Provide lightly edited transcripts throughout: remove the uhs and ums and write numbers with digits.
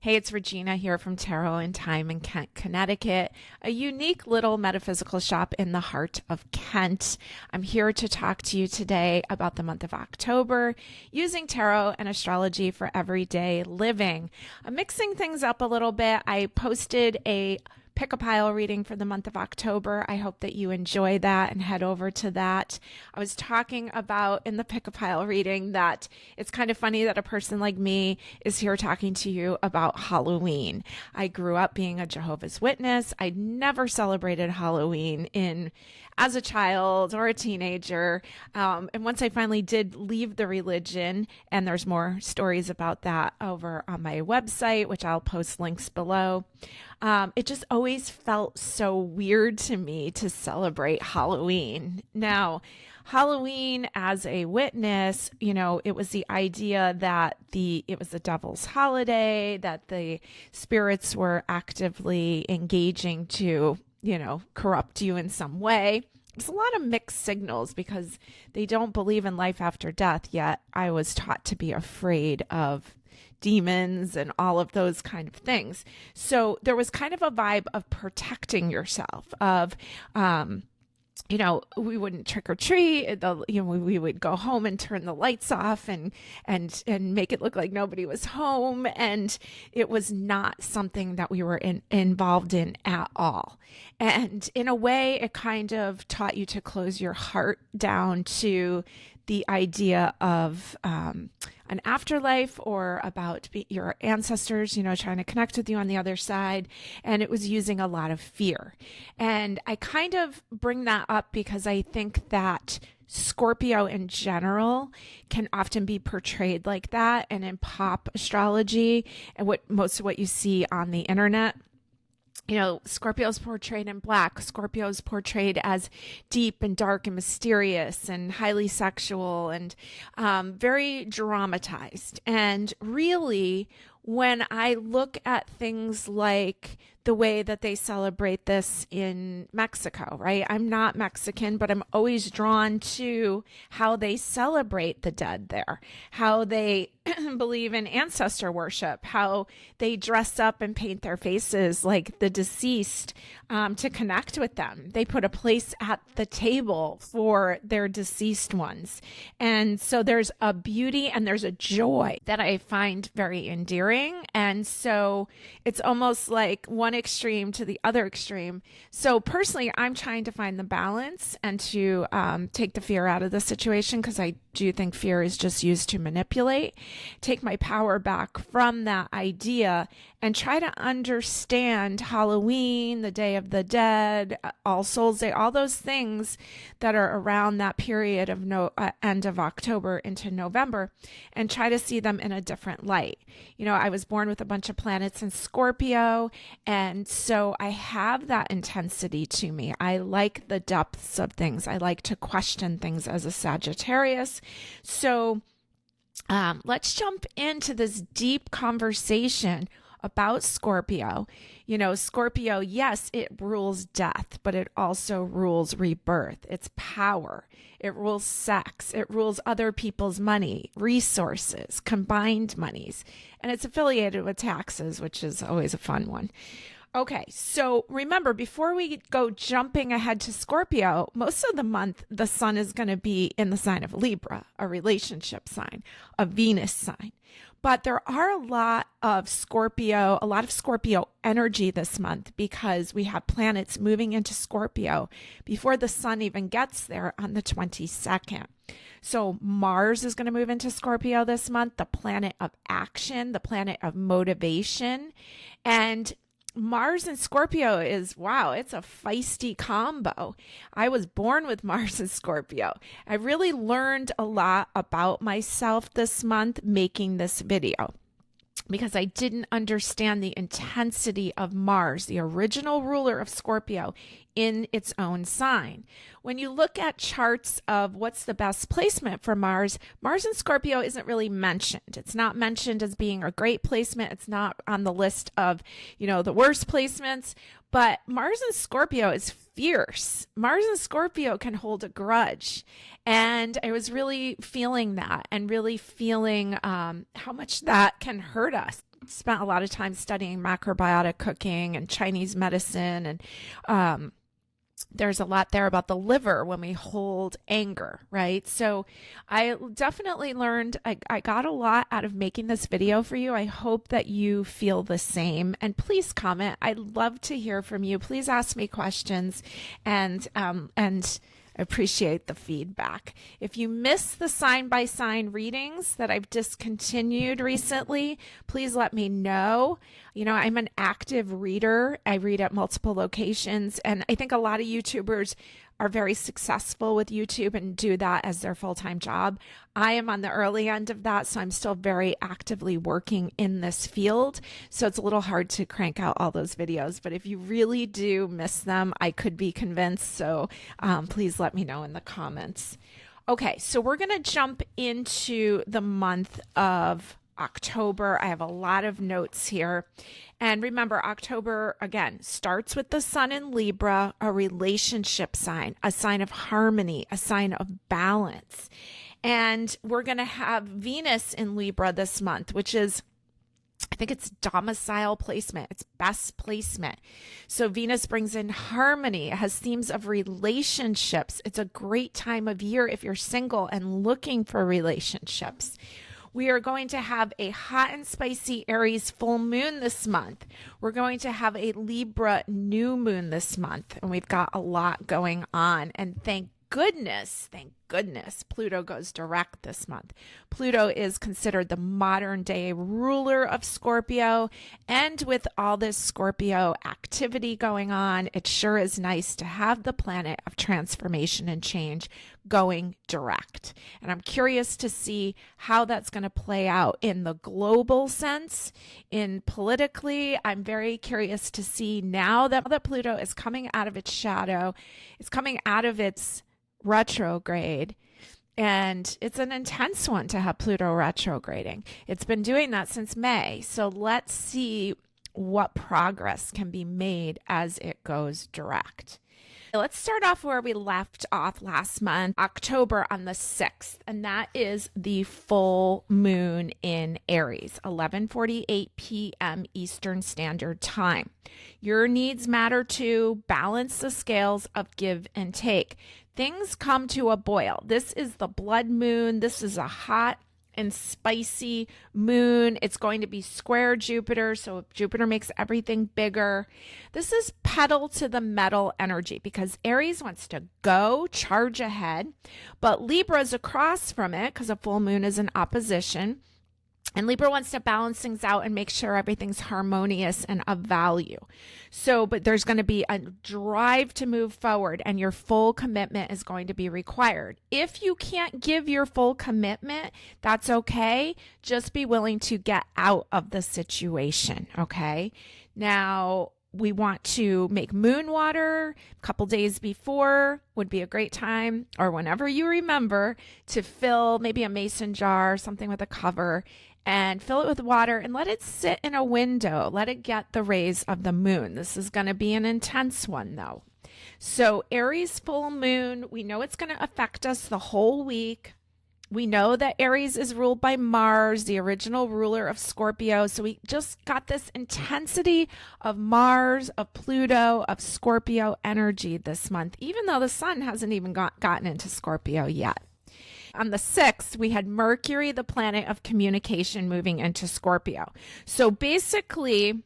Hey, it's Regina here from Tarot and Time in Kent, Connecticut, a unique little metaphysical shop in the heart of Kent. I'm here to talk to you today about the month of October, using tarot and astrology for everyday living. I'm mixing things up a little bit. I posted a pick a pile reading for the month of October. I hope that you enjoy that and head over to that. I was talking about in the pick a pile reading that it's kind of funny that a person like me is here talking to you about Halloween. I grew up being a Jehovah's Witness. I never celebrated Halloween as a child or a teenager. And once I finally did leave the religion, and there's more stories about that over on my website, which I'll post links below. It just always felt so weird to me to celebrate Halloween. Now, Halloween as a witness, it was the idea that it was the devil's holiday, that the spirits were actively engaging to, corrupt you in some way. There's a lot of mixed signals because they don't believe in life after death, yet I was taught to be afraid of demons and all of those kind of things. So there was kind of a vibe of protecting yourself, of we wouldn't trick or treat. We would go home and turn the lights off and make it look like nobody was home, and it was not something that we were involved in at all. And in a way, it kind of taught you to close your heart down to the idea of an afterlife, or about your ancestors, trying to connect with you on the other side. And it was using a lot of fear. And I kind of bring that up because I think that Scorpio in general can often be portrayed like that. And in pop astrology and most of what you see on the internet, Scorpio's portrayed in black. Scorpio's portrayed as deep and dark and mysterious and highly sexual and very dramatized. And really, when I look at things like the way that they celebrate this in Mexico, right? I'm not Mexican, but I'm always drawn to how they celebrate the dead there, how they believe in ancestor worship, how they dress up and paint their faces like the deceased to connect with them. They put a place at the table for their deceased ones. And so there's a beauty and there's a joy that I find very endearing. And so it's almost like one extreme to the other extreme. So personally, I'm trying to find the balance and to take the fear out of the situation, because I do think fear is just used to manipulate, take my power back from that idea and try to understand Halloween, the Day of the Dead, All Souls Day, all those things that are around that period of end of October into November, and try to see them in a different light. I was born with a bunch of planets in Scorpio, and so I have that intensity to me. I like the depths of things. I like to question things as a Sagittarius. So let's jump into this deep conversation about Scorpio. Scorpio, yes, it rules death, but it also rules rebirth. It's power. It rules sex. It rules other people's money, resources, combined monies, and it's affiliated with taxes, which is always a fun one. Okay, so remember, before we go jumping ahead to Scorpio, most of the month, the sun is going to be in the sign of Libra, a relationship sign, a Venus sign. But there are a lot of Scorpio energy this month, because we have planets moving into Scorpio before the sun even gets there on the 22nd. So Mars is going to move into Scorpio this month, the planet of action, the planet of motivation. And Mars and Scorpio is, wow, it's a feisty combo. I was born with Mars and Scorpio. I really learned a lot about myself this month making this video, because I didn't understand the intensity of Mars, the original ruler of Scorpio, in its own sign. When you look at charts of what's the best placement for Mars, Mars in Scorpio isn't really mentioned. It's not mentioned as being a great placement. It's not on the list of, the worst placements. But Mars in Scorpio is fierce. Mars in Scorpio can hold a grudge. And I was really feeling that, and really feeling how much that can hurt us. spent a lot of time studying macrobiotic cooking and Chinese medicine, and there's a lot there about the liver when we hold anger, right? So I definitely learned, I got a lot out of making this video for you. I hope that you feel the same. And please comment. I'd love to hear from you. Please ask me questions, and appreciate the feedback. If you miss the sign by sign readings that I've discontinued recently, please let me know. You know, I'm an active reader. I read at multiple locations, and I think a lot of YouTubers are very successful with YouTube and do that as their full-time job. I am on the early end of that, so I'm still very actively working in this field. So it's a little hard to crank out all those videos, but if you really do miss them, I could be convinced. So please let me know in the comments. Okay, so we're going to jump into the month of October. I have a lot of notes here. And remember, October, again, starts with the sun in Libra, a relationship sign, a sign of harmony, a sign of balance. And we're going to have Venus in Libra this month, which is, I think it's domicile placement. It's best placement. So Venus brings in harmony. It has themes of relationships. It's a great time of year if you're single and looking for relationships. We are going to have a hot and spicy Aries full moon this month. We're going to have a Libra new moon this month, and we've got a lot going on. And thank goodness, Pluto goes direct this month. Pluto is considered the modern day ruler of Scorpio, and with all this Scorpio activity going on, it sure is nice to have the planet of transformation and change going direct. And I'm curious to see how that's going to play out in the global sense. In politically, I'm very curious to see now that Pluto is coming out of its shadow, it's coming out of its retrograde, and it's an intense one to have Pluto retrograding. It's been doing that since May. So let's see what progress can be made as it goes direct. Let's start off where we left off last month, October on the 6th, and that is the full moon in Aries, 11:48 p.m. Eastern Standard Time. Your needs matter too. Balance the scales of give and take. Things come to a boil. This is the blood moon. This is a hot and spicy moon. It's going to be square Jupiter, so Jupiter makes everything bigger. This is pedal to the metal energy because Aries wants to go, charge ahead, but Libra's across from it because a full moon is in opposition. And Libra wants to balance things out and make sure everything's harmonious and of value. So, but there's going to be a drive to move forward, and your full commitment is going to be required. If you can't give your full commitment, that's okay. Just be willing to get out of the situation, okay? Now, we want to make moon water a couple days before would be a great time, or whenever you remember, to fill maybe a mason jar, something with a cover, and fill it with water and let it sit in a window. Let it get the rays of the moon. This is going to be an intense one though. So Aries full moon, we know it's going to affect us the whole week. We know that Aries is ruled by Mars, the original ruler of Scorpio. So we just got this intensity of Mars, of Pluto, of Scorpio energy this month, even though the sun hasn't even gotten into Scorpio yet. On the 6th, we had Mercury, the planet of communication, moving into Scorpio. So basically,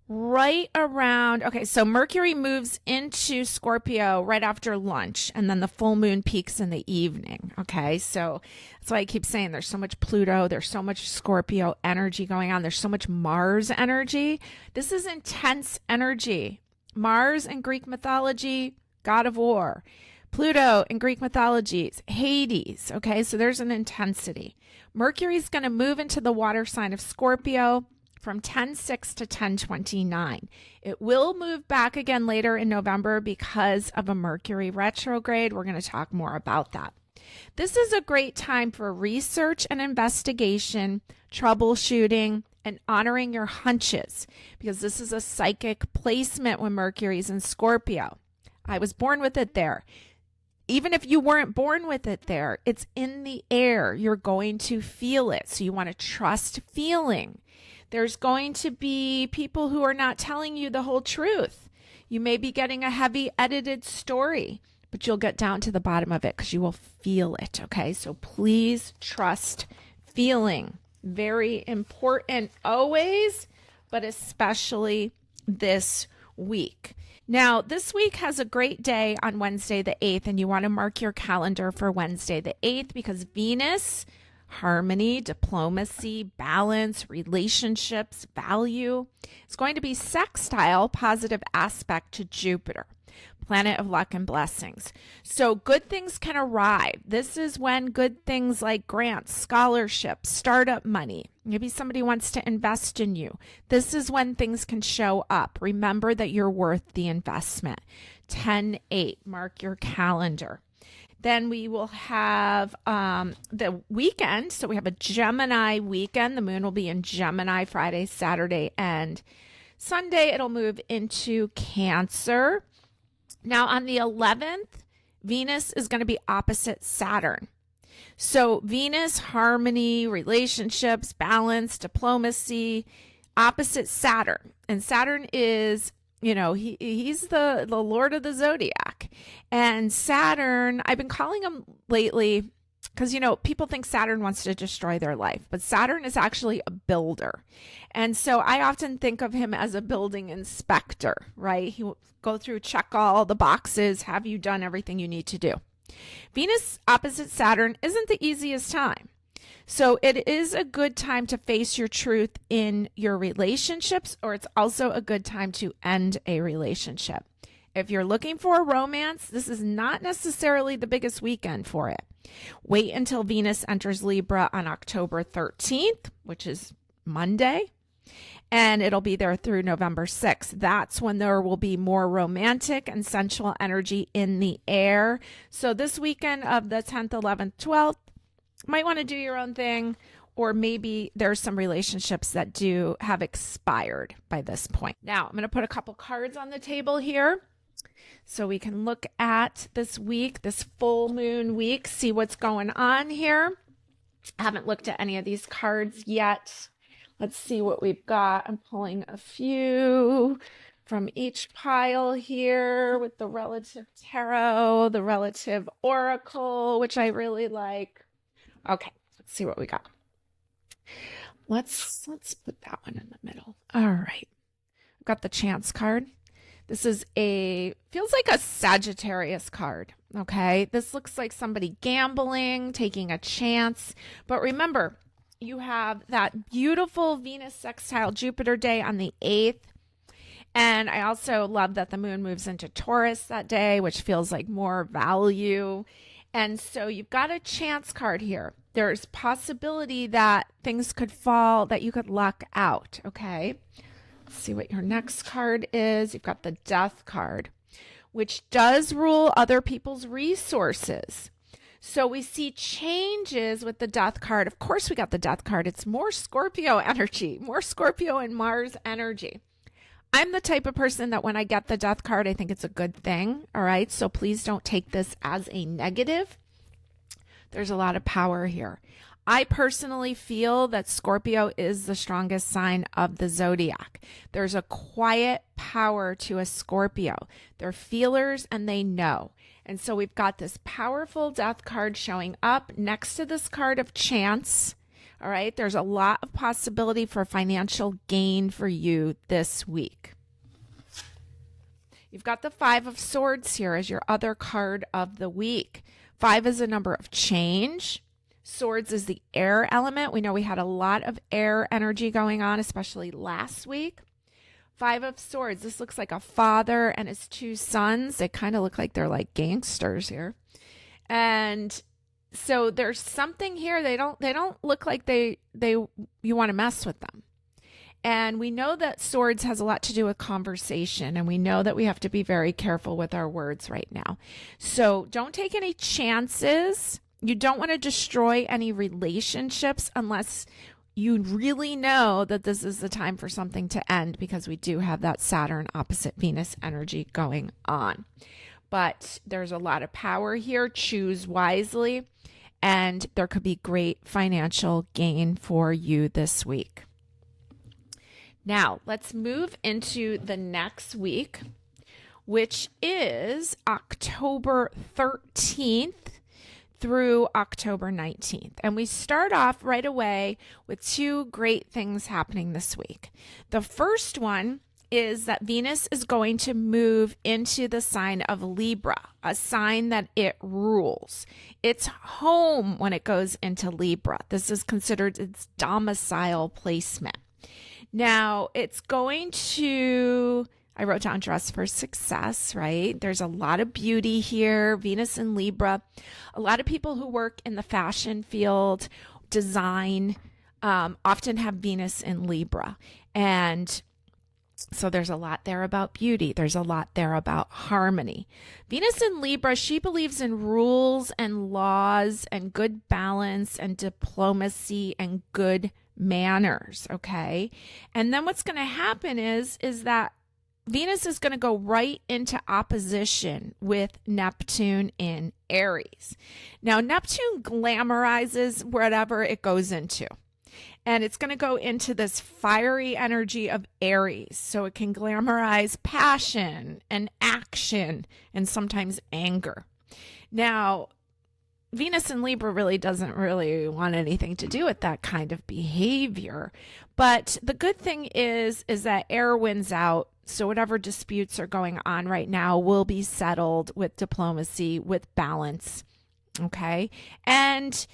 right around, okay, so Mercury moves into Scorpio right after lunch, and then the full moon peaks in the evening, okay? So that's why I keep saying there's so much Pluto, there's so much Scorpio energy going on, there's so much Mars energy. This is intense energy. Mars in Greek mythology, god of war. Pluto in Greek mythology is Hades, okay? So there's an intensity. Mercury's going to move into the water sign of Scorpio from 10:06 to 10:29. It will move back again later in November because of a Mercury retrograde. We're going to talk more about that. This is a great time for research and investigation, troubleshooting, and honoring your hunches, because this is a psychic placement when Mercury's in Scorpio. I was born with it there. even if you weren't born with it there, it's in the air. You're going to feel it. So you want to trust feeling. There's going to be people who are not telling you the whole truth. You may be getting a heavy edited story, but you'll get down to the bottom of it because you will feel it. Okay. So please trust feeling. Very important always, but especially this week. Now, this week has a great day on Wednesday the 8th, and you want to mark your calendar for Wednesday the 8th because Venus, harmony, diplomacy, balance, relationships, value, is going to be sextile, positive aspect to Jupiter, planet of luck and blessings. So good things can arrive. This is when good things like grants, scholarships, startup money, maybe somebody wants to invest in you. This is when things can show up. Remember that you're worth the investment. 10/8, mark your calendar. Then we will have the weekend. So we have a Gemini weekend. The moon will be in Gemini Friday, Saturday, and Sunday. It'll move into Cancer. Now, on the 11th, Venus is going to be opposite Saturn. So Venus, harmony, relationships, balance, diplomacy, opposite Saturn. And Saturn is, he's the Lord of the Zodiac. And Saturn, I've been calling him lately because, people think Saturn wants to destroy their life, but Saturn is actually a builder. And so I often think of him as a building inspector, right? He will go through, check all the boxes. Have you done everything you need to do? Venus opposite Saturn isn't the easiest time. So it is a good time to face your truth in your relationships, or it's also a good time to end a relationship. If you're looking for a romance, this is not necessarily the biggest weekend for it. Wait until Venus enters Libra on October 13th, which is Monday, and it'll be there through November 6th. That's when there will be more romantic and sensual energy in the air. So this weekend of the 10th, 11th, 12th, might want to do your own thing, or maybe there's some relationships that do have expired by this point. Now, I'm going to put a couple cards on the table here so we can look at this week, this full moon week, see what's going on here. I haven't looked at any of these cards yet. Let's see what we've got. I'm pulling a few from each pile here with the relative tarot, the relative oracle, which I really like. Okay, let's see what we got. Let's put that one in the middle. All right. I've got the chance card. This is feels like a Sagittarius card. Okay. This looks like somebody gambling, taking a chance. But remember, you have that beautiful Venus sextile Jupiter day on the 8th. And I also love that the moon moves into Taurus that day, which feels like more value. And so you've got a chance card here. There's possibility that things could fall, that you could luck out, okay? Let's see what your next card is. You've got the Death card, which does rule other people's resources. So we see changes with the Death card. Of course, we got the Death card. It's more Scorpio energy, more Scorpio and Mars energy. I'm the type of person that when I get the Death card, I think it's a good thing. All right. So please don't take this as a negative. There's a lot of power here. I personally feel that Scorpio is the strongest sign of the zodiac. There's a quiet power to a Scorpio. They're feelers and they know. And so we've got this powerful Death card showing up next to this card of chance. All right, there's a lot of possibility for financial gain for you this week. You've got the 5 of Swords here as your other card of the week. 5 is a number of change. Swords is the air element. We know we had a lot of air energy going on, especially last week. 5 of Swords. This looks like a father and his 2 sons. They kind of look like they're like gangsters here. And so there's something here. They don't look like you want to mess with them. And we know that Swords has a lot to do with conversation, and we know that we have to be very careful with our words right now. So don't take any chances. You don't want to destroy any relationships unless you really know that this is the time for something to end, because we do have that Saturn opposite Venus energy going on. but there's a lot of power here. Choose wisely, and there could be great financial gain for you this week. Now, let's move into the next week, which is October 13th through October 19th. And we start off right away with two great things happening this week. The first one is that Venus is going to move into the sign of Libra, a sign that it rules. It's home when it goes into Libra. This is considered its domicile placement. Now, it's going to, I wrote down dress for success, right? There's a lot of beauty here, Venus in Libra. A lot of people who work in the fashion field, design, often have Venus in Libra. And so there's a lot there about beauty. There's a lot there about harmony. Venus in Libra, she believes in rules and laws and good balance and diplomacy and good manners, okay? And then what's going to happen is that Venus is going to go right into opposition with Neptune in Aries. Now, Neptune glamorizes wherever it goes into. And it's going to go into this fiery energy of Aries. So it can glamorize passion and action and sometimes anger. Now, Venus in Libra really doesn't really want anything to do with that kind of behavior. But the good thing is that air wins out. So whatever disputes are going on right now will be settled with diplomacy, with balance. Okay. And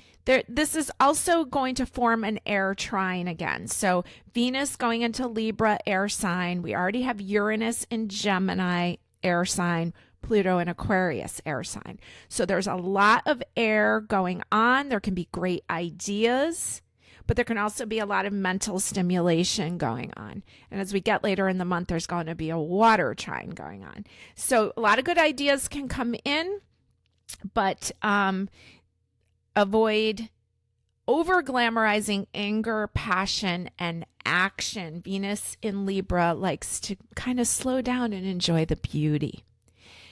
this is also going to form an air trine again. So Venus going into Libra, air sign. We already have Uranus in Gemini, air sign. Pluto in Aquarius, air sign. So there's a lot of air going on. There can be great ideas, but there can also be a lot of mental stimulation going on. And as we get later in the month, there's going to be a water trine going on. So a lot of good ideas can come in, but avoid over glamorizing anger, passion, and action. Venus in Libra likes to kind of slow down and enjoy the beauty.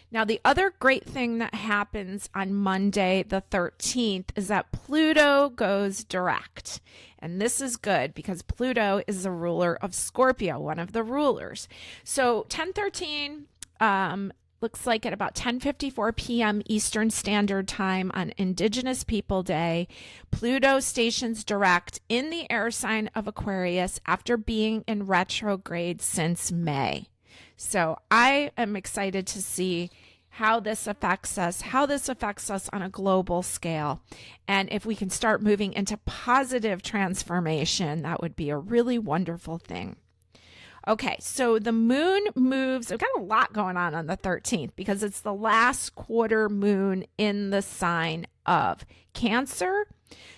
Now, the other great thing that happens on Monday, the 13th, is that Pluto goes direct. And this is good because Pluto is the ruler of Scorpio, one of the rulers. So 10:13 looks like at about 10:54 p.m. Eastern Standard Time on Indigenous People Day, Pluto stations direct in the air sign of Aquarius after being in retrograde since May. So I am excited to see how this affects us on a global scale. And if we can start moving into positive transformation, that would be a really wonderful thing. Okay, so the moon moves. We've got a lot going on the 13th because it's the last quarter moon in the sign of Cancer.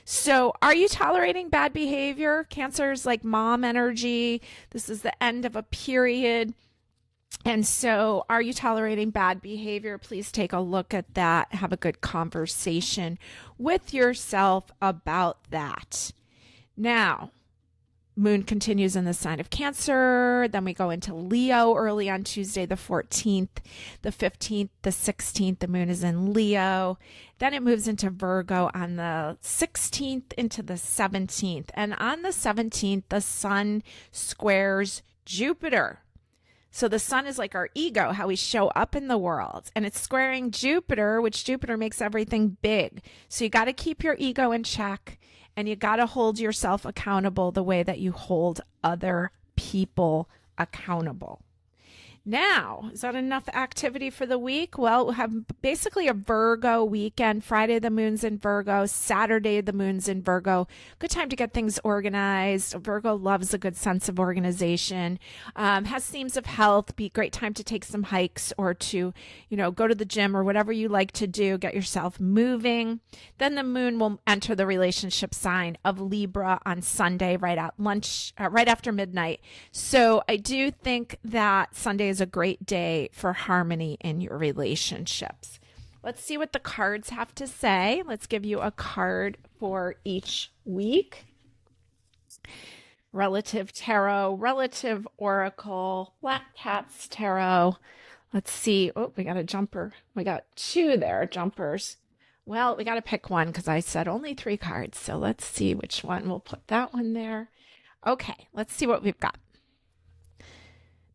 So are you tolerating bad behavior? Cancer is like mom energy. This is the end of a period. And so are you tolerating bad behavior? Please take a look at that. Have a good conversation with yourself about that. Now, moon continues in the sign of Cancer. Then we go into Leo early on Tuesday, the 14th, the 15th, the 16th. The moon is in Leo. Then it moves into Virgo on the 16th into the 17th. And on the 17th, the sun squares Jupiter. So the sun is like our ego, how we show up in the world. And it's squaring Jupiter, which Jupiter makes everything big. So you got to keep your ego in check. And you got to hold yourself accountable the way that you hold other people accountable. Now, is that enough activity for the week? Well, we'll have basically a Virgo weekend. Friday, the moon's in Virgo. Saturday, the moon's in Virgo. Good time to get things organized. Virgo loves a good sense of organization. Has themes of health. Be a great time to take some hikes or to, go to the gym or whatever you like to do. Get yourself moving. Then the moon will enter the relationship sign of Libra on Sunday, right after midnight. So I do think that Sunday is a great day for harmony in your relationships. Let's see what the cards have to say. Let's give you a card for each week. Relative Tarot, Relative Oracle, Black Cat's Tarot, Let's see. Oh, we got a jumper. We got two there, jumpers. Well, we got to pick one because I said only three cards. So let's see which one. We'll put that one there. Okay, let's see what we've got.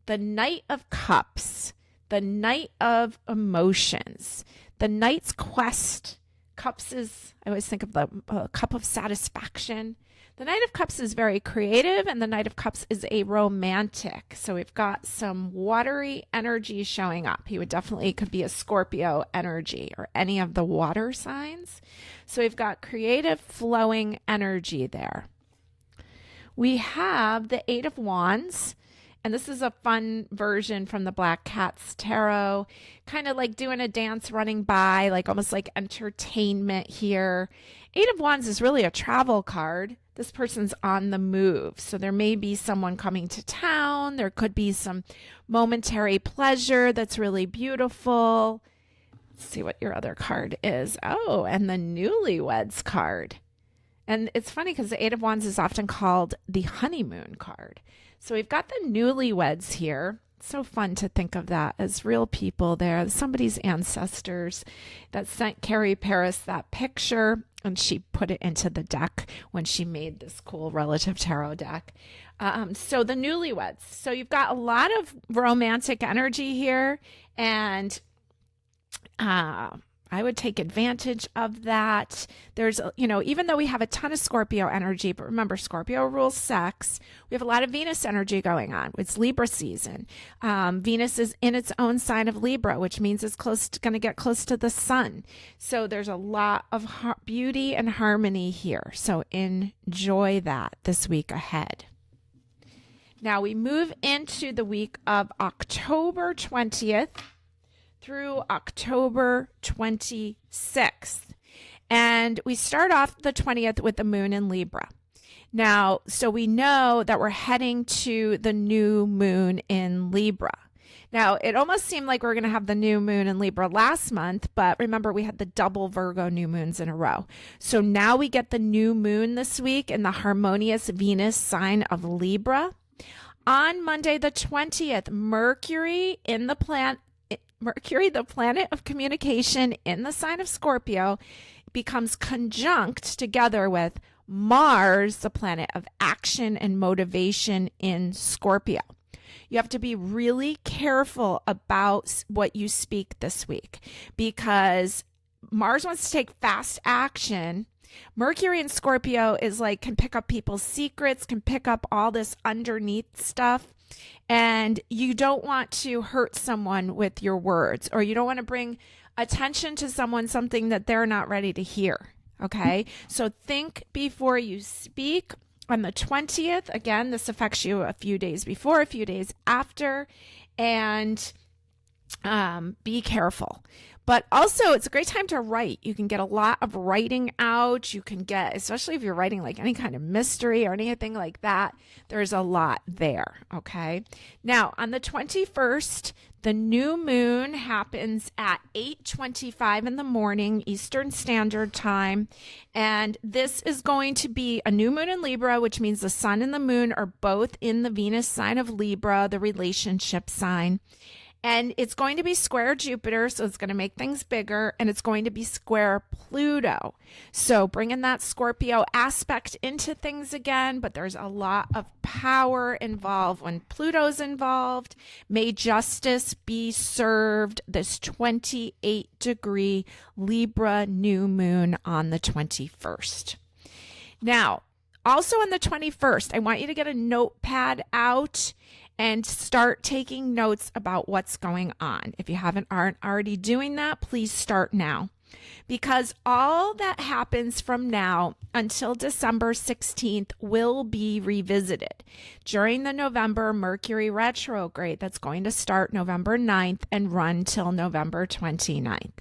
The Knight of Cups, the Knight of Emotions, the Knight's Quest. Cups is, I always think of the cup of satisfaction. The Knight of Cups is very creative, and the Knight of Cups is a romantic. So we've got some watery energy showing up. He would definitely could be a Scorpio energy or any of the water signs. So we've got creative flowing energy there. We have the Eight of Wands. And this is a fun version from the Black Cat's Tarot, kind of like doing a dance running by, like almost like entertainment here. Eight of Wands is really a travel card. This person's on the move. So there may be someone coming to town. There could be some momentary pleasure that's really beautiful. Let's see what your other card is. Oh, and the Newlyweds card. And it's funny because the Eight of Wands is often called the honeymoon card. So we've got the newlyweds here. It's so fun to think of that as real people there, somebody's ancestors that sent Carrie Paris that picture, and she put it into the deck when she made this cool relative tarot deck. So the newlyweds. So you've got a lot of romantic energy here, and I would take advantage of that. There's, even though we have a ton of Scorpio energy, but remember, Scorpio rules sex. We have a lot of Venus energy going on. It's Libra season. Venus is in its own sign of Libra, which means it's going to get close to the sun. So there's a lot of beauty and harmony here. So enjoy that this week ahead. Now we move into the week of October 20th. Through October 26th. And we start off the 20th with the moon in Libra. Now, so we know that we're heading to the new moon in Libra. Now, it almost seemed like we were going to have the new moon in Libra last month, but remember we had the double Virgo new moons in a row. So now we get the new moon this week in the harmonious Venus sign of Libra. On Monday the 20th, Mercury, the planet of communication in the sign of Scorpio, becomes conjunct together with Mars, the planet of action and motivation in Scorpio. You have to be really careful about what you speak this week because Mars wants to take fast action. Mercury in Scorpio is like, can pick up people's secrets, can pick up all this underneath stuff. And you don't want to hurt someone with your words, or you don't want to bring attention to someone, something that they're not ready to hear. Okay. So think before you speak. On the 20th, again, this affects you a few days before, a few days after, and be careful. But also, it's a great time to write. You can get a lot of writing out. You can get, especially if you're writing like any kind of mystery or anything like that, there's a lot there, okay? Now, on the 21st, the new moon happens at 8:25 in the morning, Eastern Standard Time. And this is going to be a new moon in Libra, which means the sun and the moon are both in the Venus sign of Libra, the relationship sign. And it's going to be square Jupiter, so it's going to make things bigger, and it's going to be square Pluto. So bringing that Scorpio aspect into things again, but there's a lot of power involved when Pluto's involved. May justice be served this 28-degree Libra new moon on the 21st. Now, also on the 21st, I want you to get a notepad out and start taking notes about what's going on. If you aren't already doing that, please start now. Because all that happens from now until December 16th will be revisited. During the November Mercury retrograde that's going to start November 9th and run till November 29th.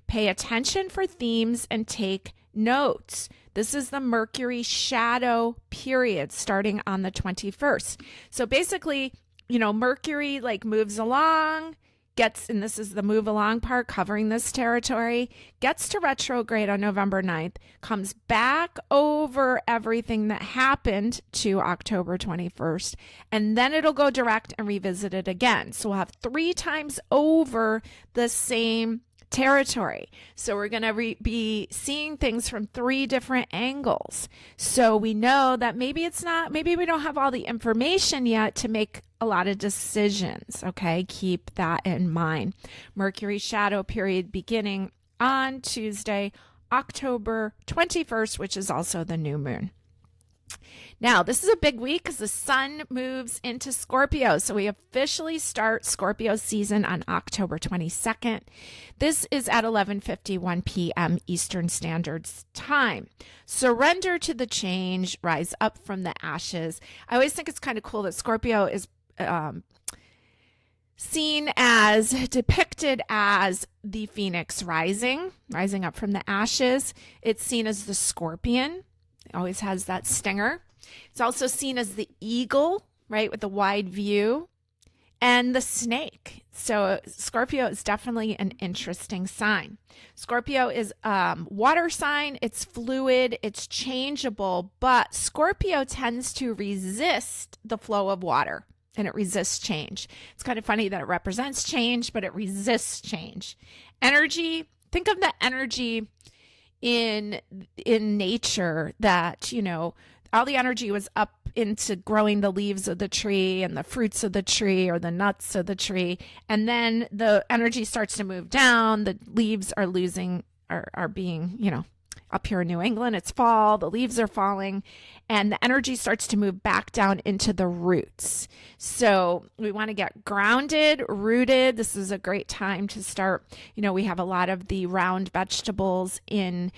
Pay attention for themes and take notes. This is the Mercury shadow period starting on the 21st. So basically, Mercury like moves along, gets, and this is the move along part covering this territory, gets to retrograde on November 9th, comes back over everything that happened to October 21st, and then it'll go direct and revisit it again. So we'll have 3 times over the same territory. So we're going to be seeing things from 3 different angles. So we know that maybe we don't have all the information yet to make a lot of decisions. Okay. Keep that in mind. Mercury shadow period beginning on Tuesday, October 21st, which is also the new moon. Now, this is a big week because the sun moves into Scorpio. So we officially start Scorpio season on October 22nd. This is at 11:51 p.m. Eastern Standard Time. Surrender to the change, rise up from the ashes. I always think it's kind of cool that Scorpio is depicted as the phoenix rising up from the ashes. It's seen as the scorpion. It always has that stinger. It's also seen as the eagle, right, with the wide view, and the snake. So Scorpio is definitely an interesting sign. Scorpio is water sign. It's fluid. It's changeable, but Scorpio tends to resist the flow of water, and it resists change. It's kind of funny that it represents change, but it resists change. Energy, think of the energy in nature that, all the energy was up into growing the leaves of the tree and the fruits of the tree or the nuts of the tree. And then the energy starts to move down. The leaves are being, up here in New England, it's fall, the leaves are falling, and the energy starts to move back down into the roots. So we want to get grounded, rooted. This is a great time to start. We have a lot of the round vegetables in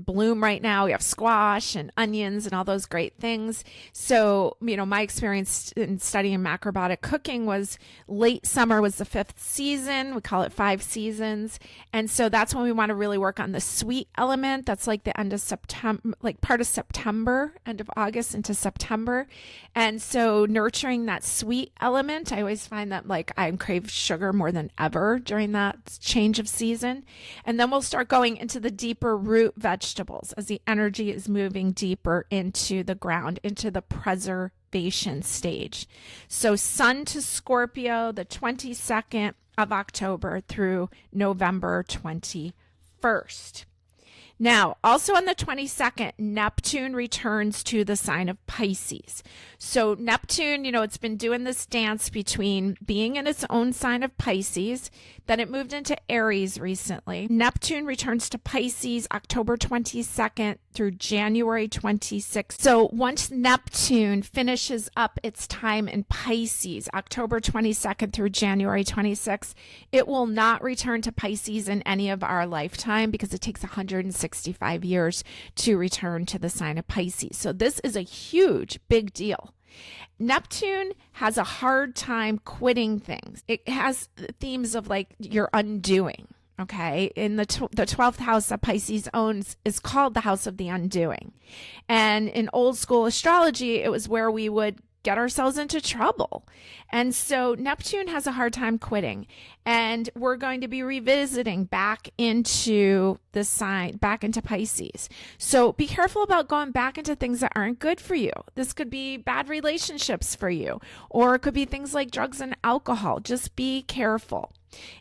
bloom right now. We have squash and onions and all those great things. So, my experience in studying macrobiotic cooking was late summer was the 5th season. We call it 5 seasons. And so that's when we want to really work on the sweet element. That's like the end of September, like part of September, end of August into September. And so nurturing that sweet element, I always find that I crave sugar more than ever during that change of season. And then we'll start going into the deeper root vegetables as the energy is moving deeper into the ground, into the preservation stage. So sun to Scorpio, the 22nd of October through November 21st. Now, also on the 22nd, Neptune returns to the sign of Pisces. So Neptune, it's been doing this dance between being in its own sign of Pisces, then it moved into Aries recently. Neptune returns to Pisces October 22nd through January 26th. So once Neptune finishes up its time in Pisces, October 22nd through January 26th, it will not return to Pisces in any of our lifetime because it takes 165 years to return to the sign of Pisces. So this is a huge, big deal. Neptune has a hard time quitting things. It has themes of your undoing. Okay. In the 12th house that Pisces owns is called the house of the undoing. And in old school astrology, it was where we would get ourselves into trouble. And so Neptune has a hard time quitting. And we're going to be revisiting back into the sign, back into Pisces. So be careful about going back into things that aren't good for you. This could be bad relationships for you, or it could be things like drugs and alcohol. Just be careful.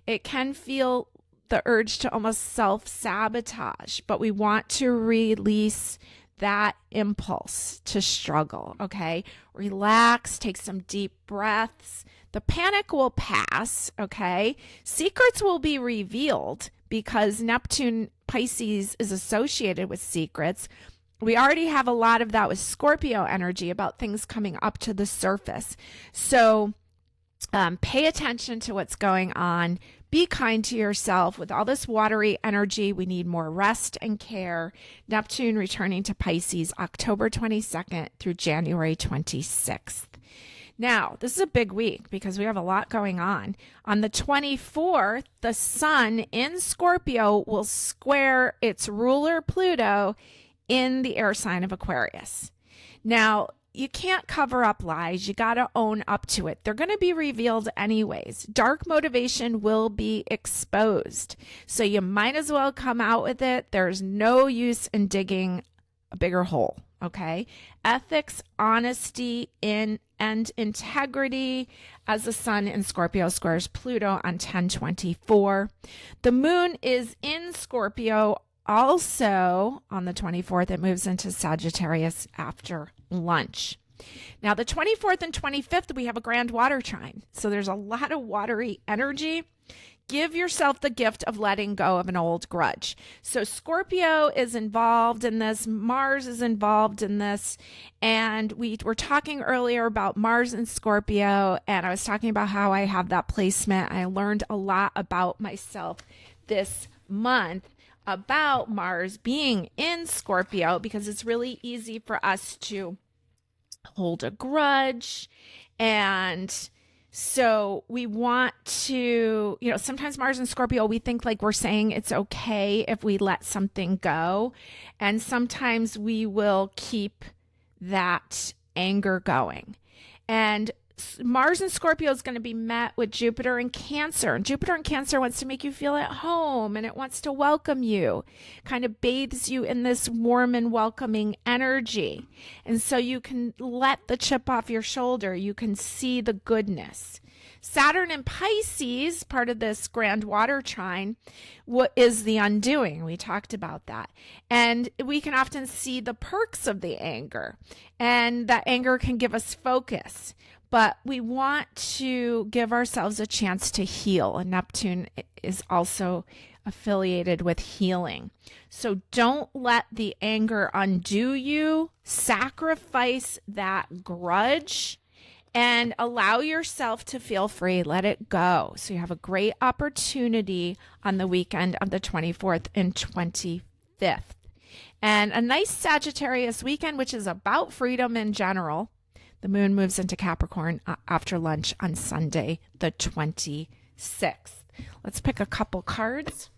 It can feel the urge to almost self-sabotage, but we want to release that impulse to struggle, okay? Relax, take some deep breaths. The panic will pass, okay? Secrets will be revealed because Neptune Pisces is associated with secrets. We already have a lot of that with Scorpio energy about things coming up to the surface. So pay attention to what's going on. Be kind to yourself. With all this watery energy, we need more rest and care. Neptune returning to Pisces October 22nd through January 26th. Now, this is a big week because we have a lot going on. On the 24th, the sun in Scorpio will square its ruler Pluto in the air sign of Aquarius. Now, you can't cover up lies. You got to own up to it. They're going to be revealed anyways. Dark motivation will be exposed. So you might as well come out with it. There's no use in digging a bigger hole. Okay. Ethics, honesty, and integrity, as the sun in Scorpio squares Pluto on 10/24. The moon is in Scorpio also on the 24th. It moves into Sagittarius after lunch. Now, the 24th and 25th, we have a grand water trine. So there's a lot of watery energy. Give yourself the gift of letting go of an old grudge. So Scorpio is involved in this. Mars is involved in this. And we were talking earlier about Mars and Scorpio. And I was talking about how I have that placement. I learned a lot about myself this month about Mars being in Scorpio, because it's really easy for us to hold a grudge. And so we want to, sometimes Mars and Scorpio, we think like we're saying it's okay if we let something go. And sometimes we will keep that anger going. And Mars and Scorpio is going to be met with Jupiter and Cancer. And Jupiter and Cancer wants to make you feel at home, and it wants to welcome you, kind of bathes you in this warm and welcoming energy. And so you can let the chip off your shoulder. You can see the goodness. Saturn in Pisces, part of this grand water trine, what is the undoing? We talked about that. And we can often see the perks of the anger. And that anger can give us focus. But we want to give ourselves a chance to heal. And Neptune is also affiliated with healing. So don't let the anger undo you. Sacrifice that grudge and allow yourself to feel free. Let it go. So you have a great opportunity on the weekend of the 24th and 25th. And a nice Sagittarius weekend, which is about freedom in general. The moon moves into Capricorn after lunch on Sunday, the 26th. Let's pick a couple cards.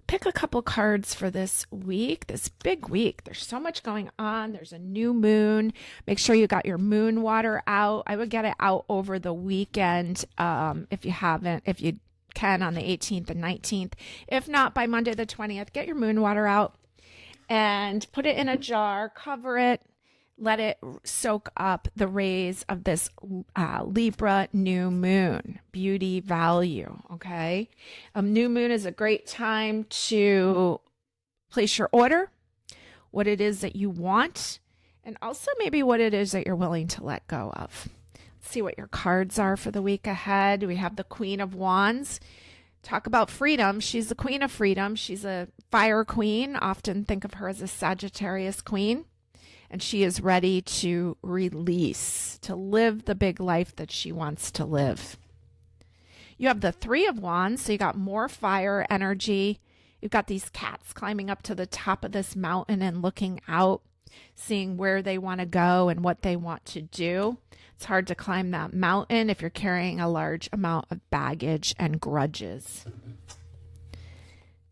Pick a couple cards for this week, this big week. There's so much going on. There's a new moon. Make sure you got your moon water out. I would get it out over the weekend if you can on the 18th and 19th. If not, by Monday the 20th, get your moon water out and put it in a jar, cover it. Let it soak up the rays of this Libra new moon, beauty value, okay? New moon is a great time to place your order, what it is that you want, and also maybe what it is that you're willing to let go of. Let's see what your cards are for the week ahead. We have the Queen of Wands. Talk about freedom. She's the Queen of Freedom. She's a fire queen. Often think of her as a Sagittarius queen. And she is ready to release, to live the big life that she wants to live. You have the Three of Wands, so you got more fire energy. You've got these cats climbing up to the top of this mountain and looking out, seeing where they want to go and what they want to do. It's hard to climb that mountain if you're carrying a large amount of baggage and grudges.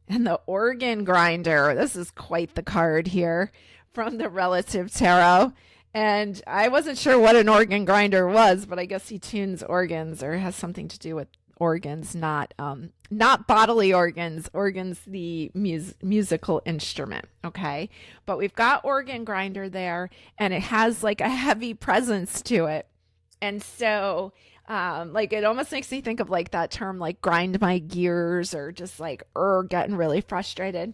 And the organ grinder, this is quite the card here from the Relative Tarot. And I wasn't sure what an organ grinder was, but I guess he tunes organs or has something to do with organs, not bodily organs, the musical instrument, okay? But we've got organ grinder there, and it has like a heavy presence to it. And so like it almost makes me think of like that term, like grind my gears, or just like getting really frustrated.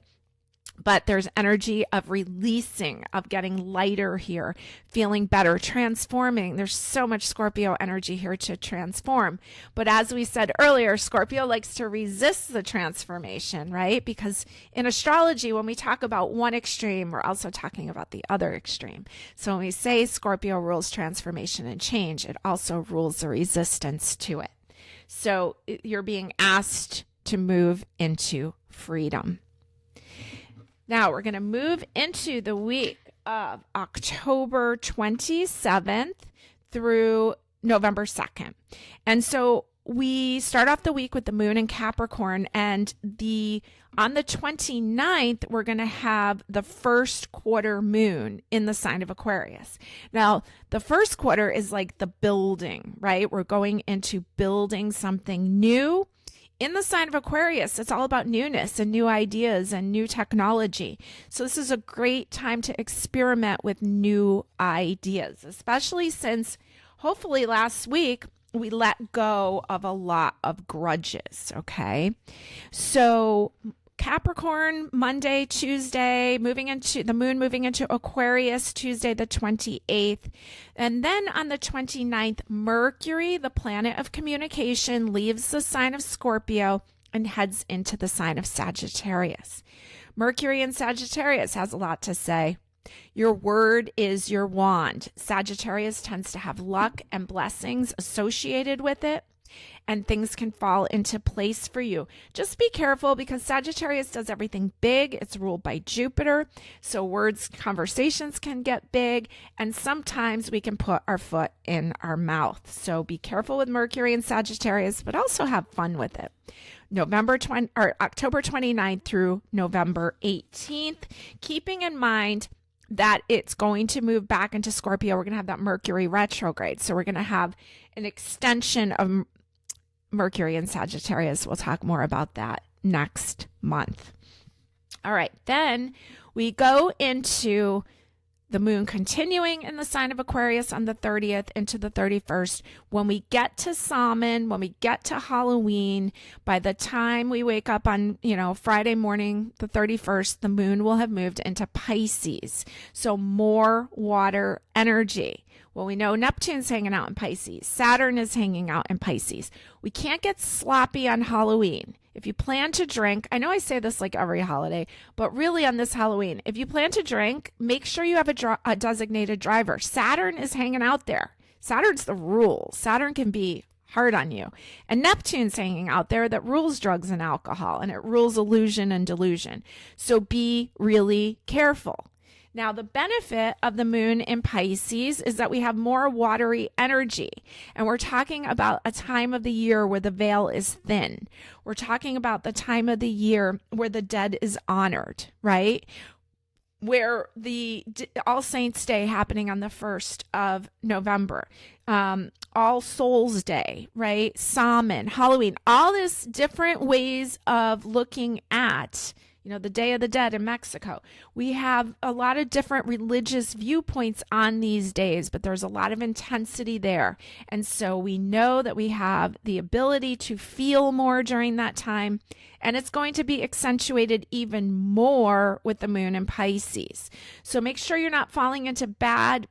But there's energy of releasing, of getting lighter here, feeling better, transforming. There's so much Scorpio energy here to transform. But as we said earlier, Scorpio likes to resist the transformation, right? Because in astrology, when we talk about one extreme, we're also talking about the other extreme. So when we say Scorpio rules transformation and change, it also rules the resistance to it. So you're being asked to move into freedom. Now we're going to move into the week of October 27th through November 2nd. And so we start off the week with the moon in Capricorn, and on the 29th, we're going to have the first quarter moon in the sign of Aquarius. Now, the first quarter is like the building, right? We're going into building something new. In the sign of Aquarius, it's all about newness and new ideas and new technology. So this is a great time to experiment with new ideas, especially since hopefully last week we let go of a lot of grudges, okay? So Capricorn, Monday, Tuesday, the moon moving into Aquarius, Tuesday the 28th. And then on the 29th, Mercury, the planet of communication, leaves the sign of Scorpio and heads into the sign of Sagittarius. Mercury in Sagittarius has a lot to say. Your word is your wand. Sagittarius tends to have luck and blessings associated with it, and things can fall into place for you. Just be careful because Sagittarius does everything big. It's ruled by Jupiter. So conversations can get big, and sometimes we can put our foot in our mouth. So be careful with Mercury and Sagittarius, but also have fun with it. October 29th through November 18th, keeping in mind that it's going to move back into Scorpio. We're going to have that Mercury retrograde. So we're going to have an extension of Mercury and Sagittarius. We'll talk more about that next month. All right, then we go into the moon continuing in the sign of Aquarius on the 30th into the 31st. When we get to Samhain, when we get to Halloween, by the time we wake up on, Friday morning, the 31st, the moon will have moved into Pisces. So more water energy. Well, we know Neptune's hanging out in Pisces. Saturn is hanging out in Pisces. We can't get sloppy on Halloween. If you plan to drink, I know I say this like every holiday, but really on this Halloween, if you plan to drink, make sure you have a designated driver. Saturn is hanging out there. Saturn's the rule. Saturn can be hard on you. And Neptune's hanging out there that rules drugs and alcohol, and it rules illusion and delusion. So be really careful. Now, the benefit of the moon in Pisces is that we have more watery energy. And we're talking about a time of the year where the veil is thin. We're talking about the time of the year where the dead is honored, right? Where the All Saints Day happening on the 1st of November, All Souls Day, right? Samhain, Halloween, all these different ways of looking at the Day of the Dead in Mexico. We have a lot of different religious viewpoints on these days, but there's a lot of intensity there. And so we know that we have the ability to feel more during that time, and it's going to be accentuated even more with the moon in Pisces. So make sure you're not falling into bad,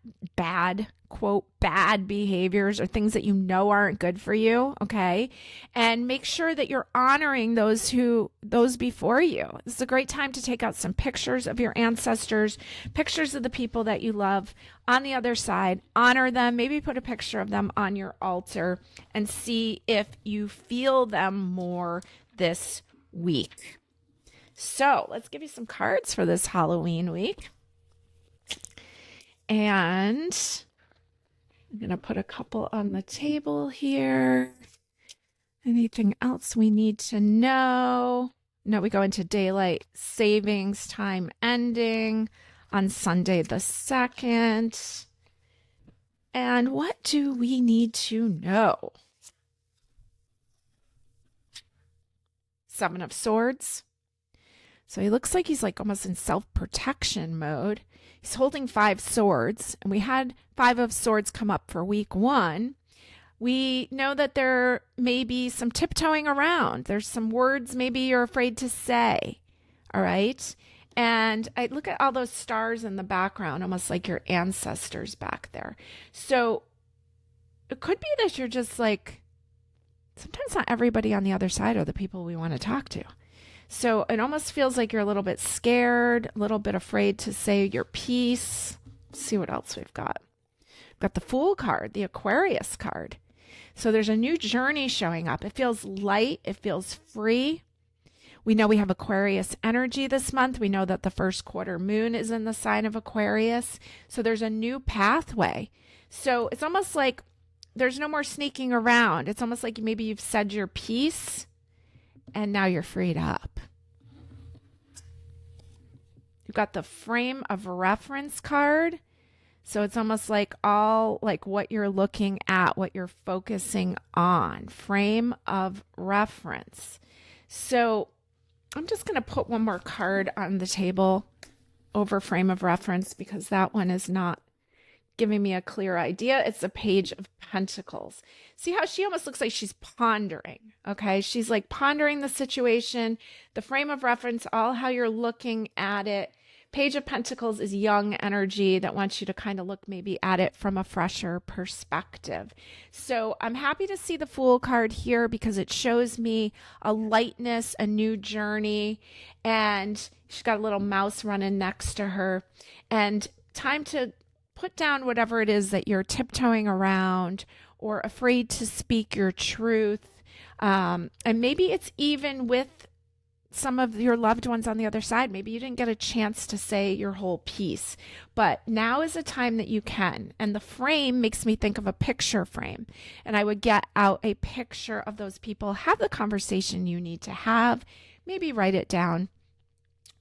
quote, bad behaviors or things that aren't good for you, okay? And make sure that you're honoring those before you. This is a great time to take out some pictures of your ancestors, pictures of the people that you love on the other side, honor them, maybe put a picture of them on your altar and see if you feel them more this week. So let's give you some cards for this Halloween week. And I'm going to put a couple on the table here. Anything else we need to know? No, we go into daylight savings time ending on Sunday the 2nd. And what do we need to know? 7 of Swords. So he looks like he's like almost in self-protection mode. He's holding 5 swords, and we had 5 of Swords come up for week 1. We know that there may be some tiptoeing around. There's some words maybe you're afraid to say, all right? And I look at all those stars in the background, almost like your ancestors back there. So it could be that you're just like, sometimes not everybody on the other side are the people we want to talk to. So it almost feels like you're a little bit scared, a little bit afraid to say your piece. Let's see what else we've got. We've got the Fool card, the Aquarius card. So there's a new journey showing up. It feels light. It feels free. We know we have Aquarius energy this month. We know that the first quarter moon is in the sign of Aquarius. So there's a new pathway. So it's almost like there's no more sneaking around. It's almost like maybe you've said your piece and now you're freed up. You've got the frame of reference card. So it's almost like all like what you're looking at, what you're focusing on, frame of reference. So I'm just going to put one more card on the table over frame of reference because that one is not giving me a clear idea. It's a Page of Pentacles. See how she almost looks like she's pondering, okay? She's like pondering the situation, the frame of reference, all how you're looking at it. Page of Pentacles is young energy that wants you to kind of look maybe at it from a fresher perspective. So I'm happy to see the Fool card here because it shows me a lightness, a new journey, and she's got a little mouse running next to her, and time to put down whatever it is that you're tiptoeing around or afraid to speak your truth. And maybe it's even with some of your loved ones on the other side. Maybe you didn't get a chance to say your whole piece, but now is a time that you can. And the frame makes me think of a picture frame. And I would get out a picture of those people, have the conversation you need to have, maybe write it down.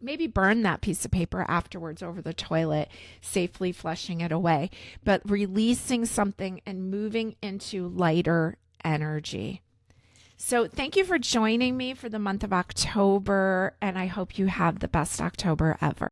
Maybe burn that piece of paper afterwards over the toilet, safely flushing it away, but releasing something and moving into lighter energy. So thank you for joining me for the month of October, and I hope you have the best October ever.